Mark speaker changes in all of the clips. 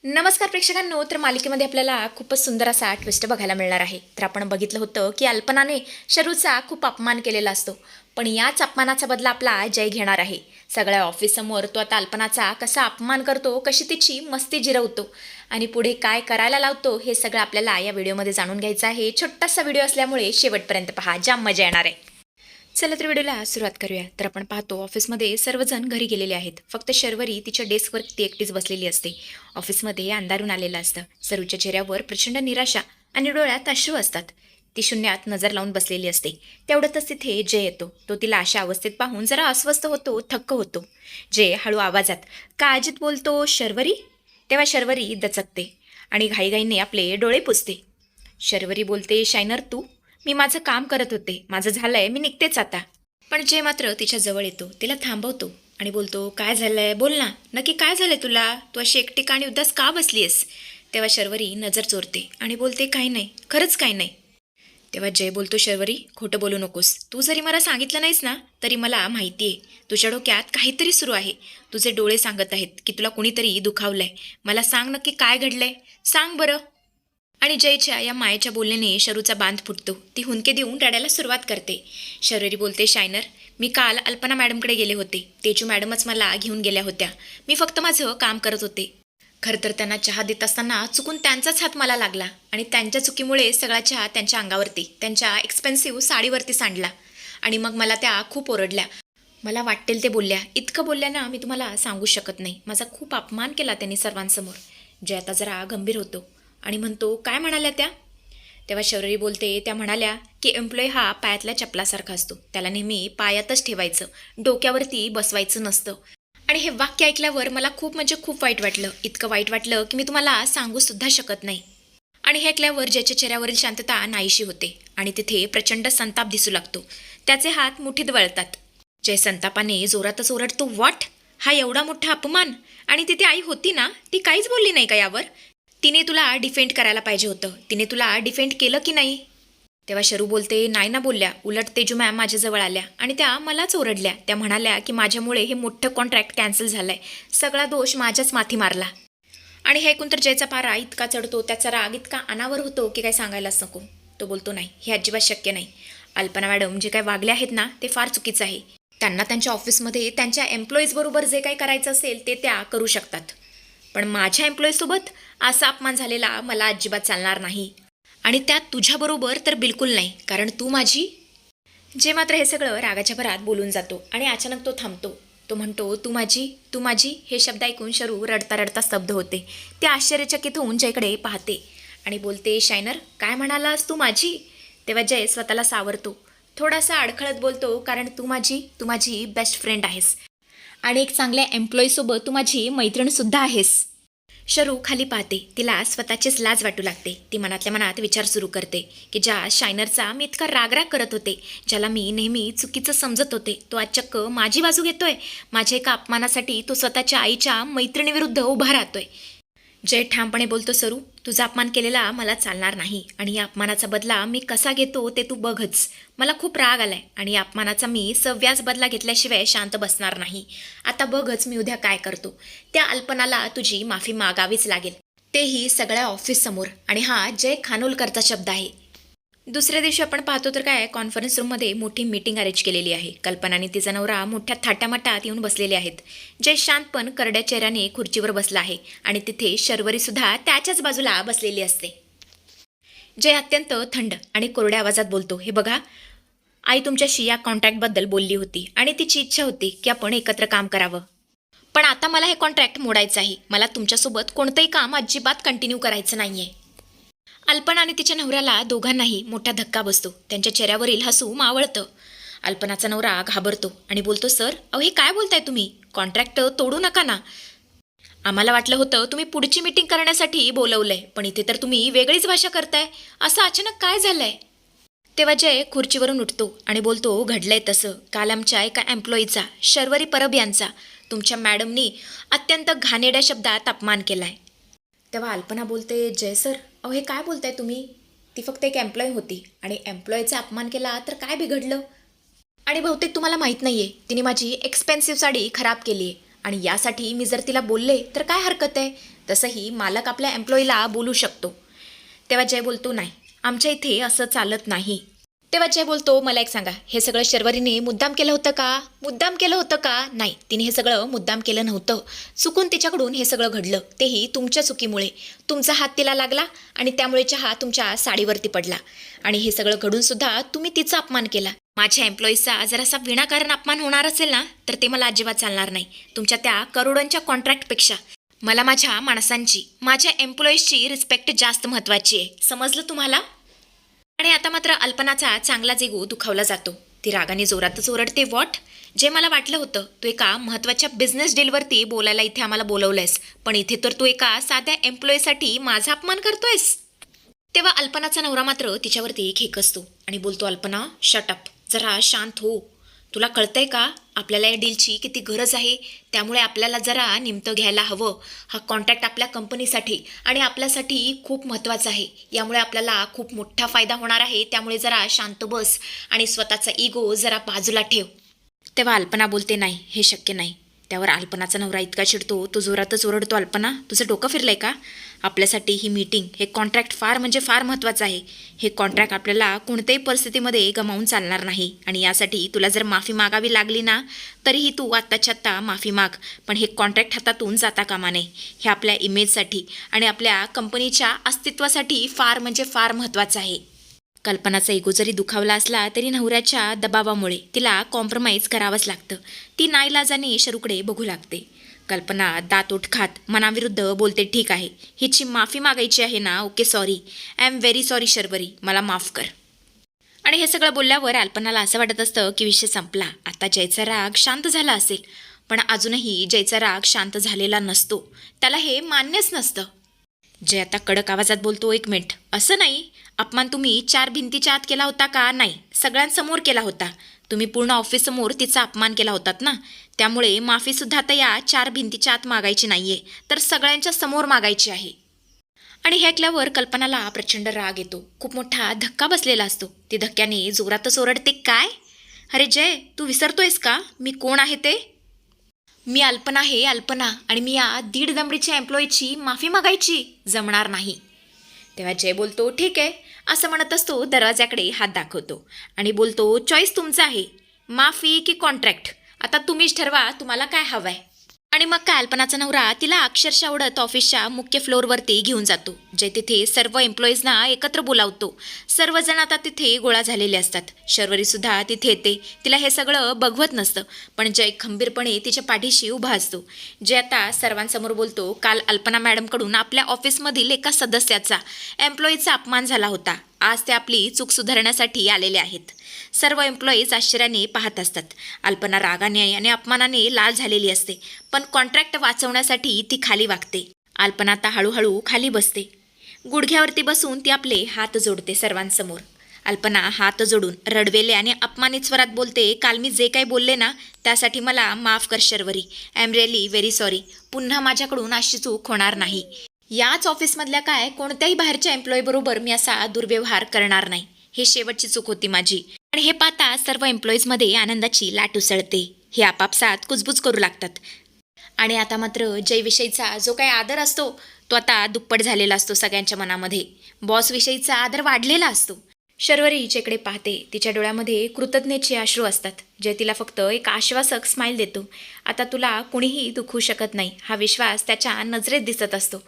Speaker 1: नमस्कार प्रेक्षकांनो. तर मालिकेमध्ये आपल्याला खूपच सुंदर असा ट्विस्ट बघायला मिळणार आहे. तर आपण बघितलं होतं की अल्पनाने शरूचा खूप अपमान केलेला असतो, पण याच अपमानाचा बदला आपला जय घेणार आहे. सगळ्या ऑफिससमोर तो आता अल्पनाचा कसा अपमान करतो, कशी तिची मस्ती जिरवतो आणि पुढे काय करायला लावतो, हे सगळं आपल्याला या व्हिडिओमध्ये जाणून घ्यायचं आहे. छोटासा व्हिडिओ असल्यामुळे शेवटपर्यंत पहा, जाम मजा येणार आहे. चला तर व्हिडिओला सुरुवात करूया. तर आपण पाहतो ऑफिसमध्ये सर्वजण घरी गेलेले आहेत. फक्त शर्वरी तिच्या डेस्कवर ती एकटीच बसलेली असते. ऑफिसमध्ये अंधारून आलेलं असतं. सरूच्या चेहऱ्यावर प्रचंड निराशा आणि डोळ्यात अश्रू असतात. ती शून्यात नजर लावून बसलेली असते. तेवढ्यातच तिथे जय येतो. तो तिला अशा अवस्थेत पाहून जरा अस्वस्थ होतो, थक्क होतो. जय हळू आवाजात काळजीत बोलतो, शर्वरी. तेव्हा शर्वरी दचकते आणि घाईघाईने आपले डोळे पुसते. शर्वरी बोलते, शायनर तू. मी माझं काम करत होते, माझं झालंय, मी निघतेच आता. पण जे मात्र तिच्या जवळ येतो, तिला थांबवतो आणि बोलतो, काय झालंय, बोल ना, नक्की काय झालंय तुला, तू अशी एकटी आणि उदास का बसलीयस. तेव्हा शर्वरी नजर चोरते आणि बोलते, काही नाही, खरंच काही नाही. तेव्हा जय बोलतो, शर्वरी खोटं बोलू नकोस. तू जरी मला सांगितलं नाहीस ना, तरी मला माहिती आहे तुझ्या डोक्यात काहीतरी सुरू आहे. तुझे डोळे सांगत आहेत की तुला कुणीतरी दुखावलंय. मला सांग नक्की काय घडलंय, सांग बरं. आणि जयच्या या मायेच्या बोलण्याने शरूचा बांध फुटतो. ती हुंदके देऊन रडायला सुरुवात करते. शर्वरी बोलते, शायनर मी काल अल्पना मॅडमकडे गेले होते. तेजू मॅडमच मला घेऊन गेल्या होत्या. मी फक्त माझं काम करत होते. खरं तर त्यांना चहा देत असताना चुकून त्यांचाच हात मला लागला आणि त्यांच्या चुकीमुळे सगळा चहा त्यांच्या अंगावरती, त्यांच्या एक्सपेन्सिव्ह साडीवरती सांडला. आणि मग मला त्या खूप ओरडल्या. मला वाटेल ते बोलल्या. इतकं बोलल्या ना, मी तुम्हाला सांगू शकत नाही. माझा खूप अपमान केला त्यांनी सर्वांसमोर. जय आता जरा गंभीर होतो आणि म्हणतो, काय म्हणाल्या त्या. तेव्हा शौर्यरी बोलते, त्या म्हणाल्या की एम्प्लॉई हा पायातल्या चपलासारखा असतो. त्याला नेहमी पायातच ठेवायचं, डोक्यावरती बसवायचं नसतं. आणि हे वाक्य ऐकल्यावर मला खूप म्हणजे खूप वाईट वाटलं. इतकं वाईट वाटलं की मी तुम्हाला सांगूसुद्धा शकत नाही. आणि हे ऐकल्यावर जयच्या चेहऱ्यावरील शांतता नाहीशी होते आणि तिथे प्रचंड संताप दिसू लागतो. त्याचे हात मुठीत वळतात. जय संतापाने जोरातच ओरडतो, व्हॉट, हा एवढा मोठा अपमान. आणि तिथे आई होती ना, ती काहीच बोलली नाही का यावर. तिने तुला डिफेंड करायला पाहिजे होतं. तिने तुला डिफेंड केलं की नाही. तेव्हा शरू बोलते, नाही ना बोलल्या. उलट तेजू मॅम माझ्याजवळ आल्या आणि त्या मलाच ओरडल्या. त्या म्हणाल्या की माझ्यामुळे हे मोठं कॉन्ट्रॅक्ट कॅन्सल झालंय. सगळा दोष माझ्याच माथी मारला. आणि हे ऐकून तर जयचा पारा इतका चढतो, त्याचा राग इतका अनावर होतो की काय सांगायलाच नको. तो बोलतो, नाही, हे अजिबात शक्य नाही. अल्पना मॅडम जे काय वागले आहेत ना, ते फार चुकीचं आहे. त्यांना त्यांच्या ऑफिसमध्ये त्यांच्या एम्प्लॉईजबरोबर जे काही करायचं असेल ते त्या करू शकतात, पण माझ्या एम्प्लॉईजसोबत असा अपमान झालेला मला अजिबात चालणार नाही. आणि त्यात तुझ्याबरोबर तर बिलकुल नाही, कारण तू माझी. जे मात्र हे सगळं रागाच्या भरात बोलून जातो आणि अचानक तो थांबतो. तो म्हणतो, तू माझी, तू माझी. हे शब्द ऐकून शरू रडता रडता स्तब्ध होते. ते आश्चर्यचकित होऊन जयकडे पाहते आणि बोलते, शायनर काय म्हणालास, तू माझी. तेव्हा जय स्वतःला सावरतो. थोडासा अडखळत बोलतो, कारण तू माझी बेस्ट फ्रेंड आहेस आणि एक चांगल्या एम्प्लॉईसोबत तू माझी मैत्रीणसुद्धा आहेस. शरू खाली पाहते. तिला स्वतःचीच लाज वाटू लागते. ती मनातल्या मनात विचार सुरू करते की ज्या शायनरचा मी इतका रागराग करत होते, ज्याला मी नेहमी चुकीचं समजत होते, तो आज चक्क माझी बाजू घेतोय. माझ्या एका अपमानासाठी तो स्वतःच्या आईच्या मैत्रिणीविरुद्ध उभा राहतोय. जय ठामपणे बोलतो, सरू तुझा अपमान केलेला मला चालणार नाही आणि या अपमानाचा बदला मी कसा घेतो ते तू बघच. मला खूप राग आलाय आणि या अपमानाचा मी सव्याज बदला घेतल्याशिवाय शांत बसणार नाही. आता बघच मी उद्या काय करतो. त्या अल्पनाला तुझी माफी मागावीच लागेल, तेही सगळ्या ऑफिससमोर. आणि हा जय खानोलकरचा शब्द आहे. दुसऱ्या दिवशी आपण पाहतो तर काय, कॉन्फरन्स रूममध्ये मोठी मीटिंग अरेंज केलेली आहे. कल्पना आणि तिचा नवरा मोठ्या थाटामाटात येऊन बसलेले आहेत. जय शांत पण करड्या चेहऱ्याने खुर्चीवर बसला आहे आणि तिथे शर्वरी सुद्धा त्याच्याच बाजूला बसलेली असते. जय अत्यंत थंड आणि कोरड्या आवाजात बोलतो, हे बघा, आई तुमच्याशी या कॉन्ट्रॅक्टबद्दल बोलली होती आणि तिची इच्छा होती की आपण एकत्र काम करावं. पण आता मला हे कॉन्ट्रॅक्ट मोडायचं आहे. मला तुमच्यासोबत कोणतंही काम अजिबात कंटिन्यू करायचं नाहीये. अल्पना आणि तिच्या नवऱ्याला दोघांनाही मोठा धक्का बसतो. त्यांच्या चेहऱ्यावरील हसू मावळतं. अल्पनाचा नवरा घाबरतो आणि बोलतो, सर अहो हे काय बोलताय तुम्ही, कॉन्ट्रॅक्ट तोडू नका ना. आम्हाला वाटलं होतं तुम्ही पुढची मीटिंग करण्यासाठी बोलवलंय, पण इथे तर तुम्ही वेगळीच भाषा करताय. असं अचानक काय झालंय. तेव्हा जय खुर्चीवरून उठतो आणि बोलतो, घडलंय तसं. काल आमच्या एका एम्प्लॉईचा, शर्वरी परब यांचा, तुमच्या मॅडमनी अत्यंत घाणेरड्या शब्दात अपमान केलाय. तेव्हा अल्पना बोलते, जय सर अहो हे काय बोलताय तुम्ही. ती फक्त एक एम्प्लॉई होती आणि एम्प्लॉईचा अपमान केला तर काय बिघडलं. आणि बहुतेक तुम्हाला माहीत नाही आहे, तिने माझी एक्सपेन्सिव्ह साडी खराब केली आहे आणि यासाठी मी जर तिला बोलले तर काय हरकत आहे. तसंही मालक आपल्या एम्प्लॉईला बोलू शकतो. तेव्हा जय बोलतो, नाही, आमच्या इथे असं चालत नाही. तेव्हा जय बोलतो, मला एक सांगा, हे सगळं शर्वरीने मुद्दाम केलं होतं का? मुद्दाम केलं होतं का? नाही, तिने हे सगळं मुद्दाम केलं नव्हतं. चुकून तिच्याकडून हे सगळं घडलं, तेही तुमच्या चुकीमुळे. तुमचा हात तिला लागला आणि त्यामुळे चहा तुमच्या साडीवरती पडला. आणि हे सगळं घडूनसुद्धा तुम्ही तिचा अपमान केला. माझ्या एम्प्लॉईजचा जर असा विनाकारण अपमान होणार असेल ना, तर ते मला अजिबात चालणार नाही. तुमच्या त्या करोडोंच्या कॉन्ट्रॅक्टपेक्षा मला माझ्या माणसांची, माझ्या एम्प्लॉईजची रिस्पेक्ट जास्त महत्त्वाची आहे. समजलं तुम्हाला? आणि आता मात्र अल्पनाचा चांगलाच इगो दुखावला जातो. ती रागाने जोरातच ओरडते, व्हॉट? जे मला वाटलं होतं, तू एका महत्त्वाच्या बिझनेस डीलवरती बोलायला इथे आम्हाला बोलवलंयस, पण इथे तर तू एका साध्या एम्प्लॉईसाठी माझा अपमान करतोयस. तेव्हा अल्पनाचा नवरा मात्र तिच्यावरती खेकसतो आणि बोलतो, अल्पना शट अप, जरा शांत हो. तुला कळतंय का आपल्याला या डीलची किती गरज आहे? त्यामुळे आपल्याला जरा निमतं घ्यायला हवं. हा कॉन्ट्रॅक्ट आपल्या कंपनीसाठी आणि आपल्यासाठी खूप महत्त्वाचा आहे. यामुळे आपल्याला खूप मोठा फायदा होणार आहे. त्यामुळे जरा शांत बस आणि स्वतःचा इगो जरा बाजूला ठेव. तेव्हा अल्पना बोलते, नाही, हे शक्य नाही. त्यावर अल्पनाचा नवरा इतका चिडतो, तो जोरातच ओरडतो, अल्पना तुझं डोकं फिरलंय का? आपल्यासाठी ही मीटिंग, हे कॉन्ट्रॅक्ट फार म्हणजे फार महत्त्वाचं आहे. हे कॉन्ट्रॅक्ट आपल्याला कोणत्याही परिस्थितीमध्ये गमावून चालणार नाही. आणि यासाठी तुला जर माफी मागावी लागली ना, तरीही तू आत्ताच्या आत्ता माफी माग. पण हे कॉन्ट्रॅक्ट हातातून जाता कामा नये. हे आपल्या इमेजसाठी आणि आपल्या कंपनीच्या अस्तित्वासाठी फार म्हणजे फार महत्त्वाचं आहे. कल्पनाचा इगो जरी दुखावला असला तरी नवऱ्याच्या दबावामुळे तिला कॉम्प्रोमाइज करावंच लागतं. ती नाईलाजाने शरूकडे बघू लागते. कल्पना दात ओठ खात मनाविरुद्ध बोलते, ठीक आहे, हिची माफी मागायची आहे ना, okay, sorry, I am very sorry Sharvari, मला माफ कर. आणि हे सगळं बोलल्यावर अल्पनाला असं वाटत असतं की विषय संपला. आता जयचा राग शांत झाला असेल, पण अजूनही जयचा राग शांत झालेला नसतो. त्याला हे मान्यच नसतं. जय आता कडक आवाजात बोलतो, एक मिनिट, असं नाही, अपमान तुम्ही 4 भिंतीच्या आत केला होता का? नाही, सगळ्यांसमोर केला होता. तुम्ही पूर्ण ऑफिससमोर तिचा अपमान केला होतात ना, त्यामुळे माफीसुद्धा आता या 4 भिंतीच्या आत मागायची नाहीये, तर सगळ्यांच्या समोर मागायची आहे. आणि हे ऐकल्यावर कल्पनाला प्रचंड राग येतो. खूप मोठा धक्का बसलेला असतो. ती धक्क्याने जोरातच ओरडते, काय? अरे जय, तू विसरतोयस का मी कोण आहे ते? मी अल्पना आहे, अल्पना, आणि मी या 1.5 दमडीच्या एम्प्लॉईची माफी मागायची जमणार नाही. तेव्हा जय बोलतो, ठीक आहे, असं म्हणत असतो दरवाजाकडे हात दाखवतो आणि बोलतो, चॉईस तुमचा आहे, माफी की कॉन्ट्रॅक्ट, आता तुम्हीच ठरवा तुम्हाला काय हवं आहे. आणि मग काय अल्पनाचा नवरा तिला अक्षरशः आवडत ऑफिसच्या मुख्य फ्लोअरवरती घेऊन जातो. जय तिथे सर्व एम्प्लॉईजना एकत्र बोलावतो. सर्वजण आता तिथे गोळा झालेले असतात. शर्वरीसुद्धा तिथे येते. तिला हे सगळं बघवत नसतं, पण जय खंबीरपणे तिच्या पाठीशी उभा असतो. जय आता सर्वांसमोर बोलतो, काल अल्पना मॅडमकडून आपल्या ऑफिसमधील एका सदस्याचा, एम्प्लॉईचा अपमान झाला होता. आज ते आपली चूक सुधारण्यासाठी आलेले आहेत. सर्व एम्प्लॉईज आश्चर्याने पाहत असतात. अल्पना रागाने आणि अपमानाने लाल झालेली असते, पण कॉन्ट्रॅक्ट वाचवण्यासाठी ती खाली वागते. अल्पना आता हळूहळू खाली बसते. गुडघ्यावरती बसून ती आपले हात जोडते सर्वांसमोर. अल्पना हात जोडून रडवेले आणि अपमानित स्वरात बोलते, काल मी जे काही बोलले ना, त्यासाठी मला माफ कर Sharvari. I am really very sorry. पुन्हा माझ्याकडून अशी चूक होणार नाही. याच ऑफिसमधल्या काय कोणत्याही बाहेरच्या एम्प्लॉईबरोबर मी असा दुर्व्यवहार करणार नाही. हे शेवटची चूक होती माझी. आणि हे पाहता सर्व एम्प्लॉईजमध्ये आनंदाची लाट उसळते. हे आपापसात कुजबुज करू लागतात. आणि आता मात्र जयविषयीचा जो काही आदर असतो तो आता दुप्पट झालेला असतो सगळ्यांच्या मनामध्ये. बॉसविषयीचा आदर वाढलेला असतो. शर्वरी हिच्याकडे पाहते. तिच्या डोळ्यामध्ये कृतज्ञतेचे अश्रू असतात. जय तिला फक्त एक आश्वासक स्माईल देतो. आता तुला कुणीही दुखवू शकत नाही, हा विश्वास त्याच्या नजरेत दिसत असतो.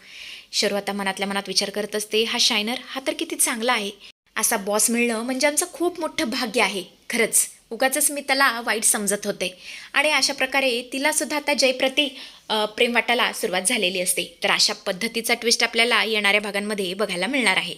Speaker 1: शर्व आता मनातल्या मनात विचार करत असते, हा शायनर हा तर किती चांगला आहे. असा बॉस मिळणं म्हणजे आमचं खूप मोठं भाग्य आहे. खरंच उगाचच मी त्याला वाईट समजत होते. आणि अशा प्रकारे तिलासुद्धा आता जयप्रती प्रेम वाटायला सुरुवात झालेली असते. तर अशा पद्धतीचा ट्विस्ट आपल्याला येणाऱ्या भागांमध्ये बघायला मिळणार आहे.